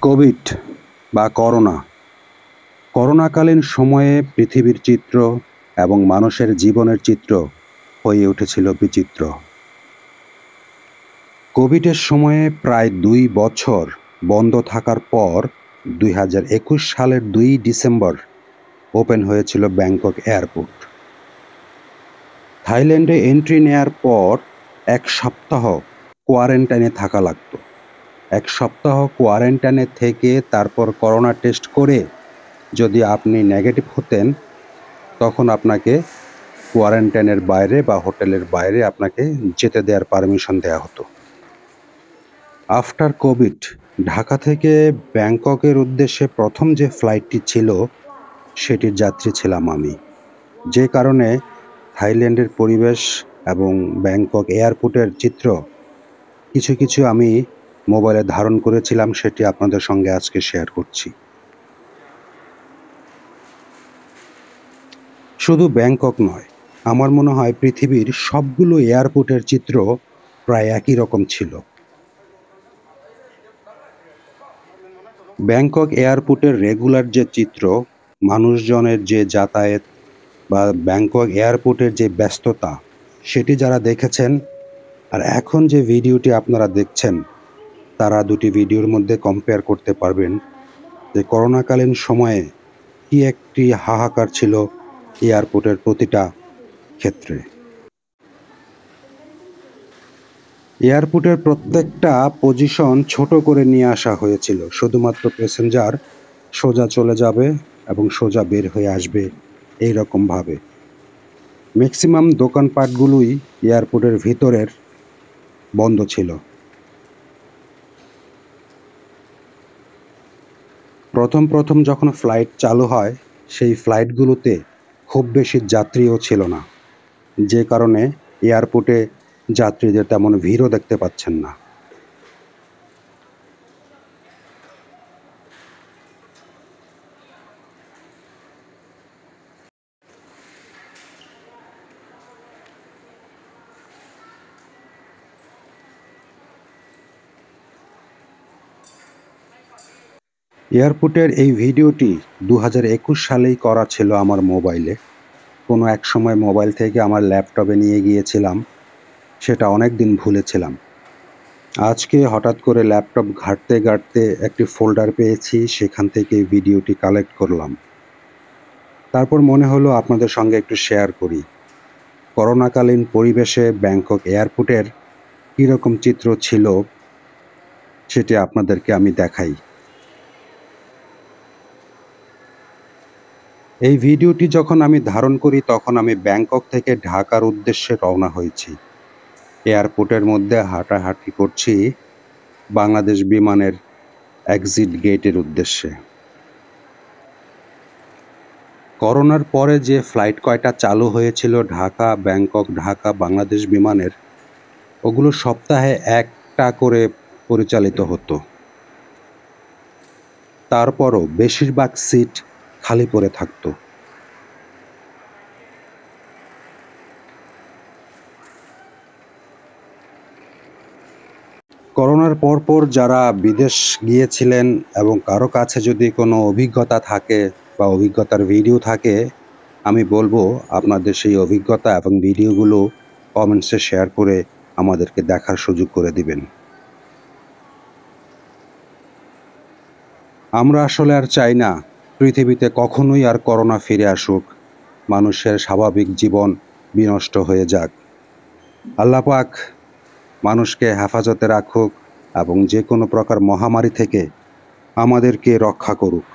Covid বা করোনাকালীন সময়ে পৃথিবীর চিত্র এবং মানুষের জীবনের চিত্র হয়ে উঠেছিল বিচিত্র। কোভিডের সময়ে প্রায় ২ বছর বন্ধ থাকার পর ২০২১ সালের ২ ডিসেম্বর ওপেন হয়েছিল ব্যাংকক এয়ারপোর্ট। থাইল্যান্ডে এন্ট্রি নেয়ার পর ১ সপ্তাহ কোয়ারেন্টাইনে থাকা লাগতো। ১ সপ্তাহ কোয়ারেন্টাইনে থেকে তারপর করোনা টেস্ট করে যদি আপনি নেগেটিভ হতেন, তখন আপনাকে কোয়ারেন্টাইনের বাইরে বা হোটেলের বাইরে আপনাকে যেতে দেওয়ার পারমিশন দেয়া হতো। আফটার কোভিড ঢাকা থেকে ব্যাংককের উদ্দেশ্যে প্রথম যে ফ্লাইটটি ছিল, সেটির যাত্রী ছিলাম আমি। যে কারণে থাইল্যান্ডের পরিবেশ এবং ব্যাংকক এয়ারপোর্টের চিত্র কিছু আমি মোবাইলে ধারণ করেছিলাম, সেটি আপনাদের সঙ্গে আজকে শেয়ার করছি। শুধু ব্যাংকক নয়, আমার মনে হয় পৃথিবীর সবগুলো এয়ারপোর্টের চিত্র প্রায় একই রকম ছিল। ব্যাংকক এয়ারপোর্টের রেগুলার যে চিত্র, মানুষজনের যে যাতায়াত বা ব্যাংকক এয়ারপোর্টের যে ব্যস্ততা, সেটি যারা দেখেছেন আর এখন যে ভিডিওটি আপনারা দেখছেন, তারা দুটি ভিডিওর মধ্যে কম্পেয়ার করতে পারবেন যে করোনাকালীন সময়ে কি একটি হাহাকার ছিল এয়ারপোর্টের প্রতিটা ক্ষেত্রে। এয়ারপোর্টের প্রত্যেকটা পজিশন ছোট করে নিয়ে আসা হয়েছিল, শুধুমাত্র প্যাসেঞ্জার সোজা চলে যাবে এবং সোজা বের হয়ে আসবে এইরকমভাবে। ম্যাক্সিমাম দোকানপাটগুলোই এয়ারপোর্টের ভিতরের বন্ধ ছিল। প্রথম যখন ফ্লাইট চালু হয়, সেই ফ্লাইটগুলোতে খুব বেশি যাত্রীও ছিল না, যে কারণে এয়ারপোর্টে যাত্রীদের তেমন ভিড়ও দেখতে পাচ্ছেন না। এয়ারপোর্টের এই ভিডিওটি ২০২১ সালেই করা ছিল আমার মোবাইলে। কোনো এক সময় মোবাইল থেকে আমার ল্যাপটপে নিয়ে গিয়েছিলাম, সেটা অনেক দিন ভুলেছিলাম। আজকে হঠাৎ করে ল্যাপটপ ঘাঁটতে একটি ফোল্ডার পেয়েছি, সেখান থেকে ভিডিওটি কালেক্ট করলাম। তারপর মনে হলো আপনাদের সঙ্গে একটু শেয়ার করি। করোনাকালীন পরিবেশে ব্যাংকক এয়ারপোর্টের কীরকম চিত্র ছিল, সেটি আপনাদেরকে আমি দেখাই। এই ভিডিওটি যখন আমি ধারণ করি, তখন আমি ব্যাংকক থেকে ঢাকার উদ্দেশ্যে রওনা হয়েছি। এয়ারপোর্টের মধ্যে হাঁটাহাঁটি করছি বাংলাদেশ বিমানের এক্সিট গেটের উদ্দেশ্যে। করোনার পরে যে ফ্লাইট কয়টা চালু হয়েছিল ঢাকা বাংলাদেশ বিমানের, ওগুলো সপ্তাহে একটা করে পরিচালিত হতো। তারপরও বেশিরভাগ সিট খালি পড়ে থাকতো। করোনার পরপর যারা বিদেশ গিয়েছিলেন এবং কারো কাছে যদি কোনো অভিজ্ঞতা থাকে বা অভিজ্ঞতার ভিডিও থাকে, আমি বলবো আপনাদের সেই অভিজ্ঞতা এবং ভিডিওগুলো কমেন্টসে শেয়ার করে আমাদেরকে দেখার সুযোগ করে দিবেন। আমরা আসলে আর চাই না পৃথিবীতে কখনোই আর করোনা ফিরে আসুক, মানুষের স্বাভাবিক জীবন বিনষ্ট হয়ে যাক। আল্লাহ পাক মানুষকে হেফাজতে রাখুক এবং যে কোনো প্রকার মহামারী থেকে আমাদেরকে রক্ষা করুক।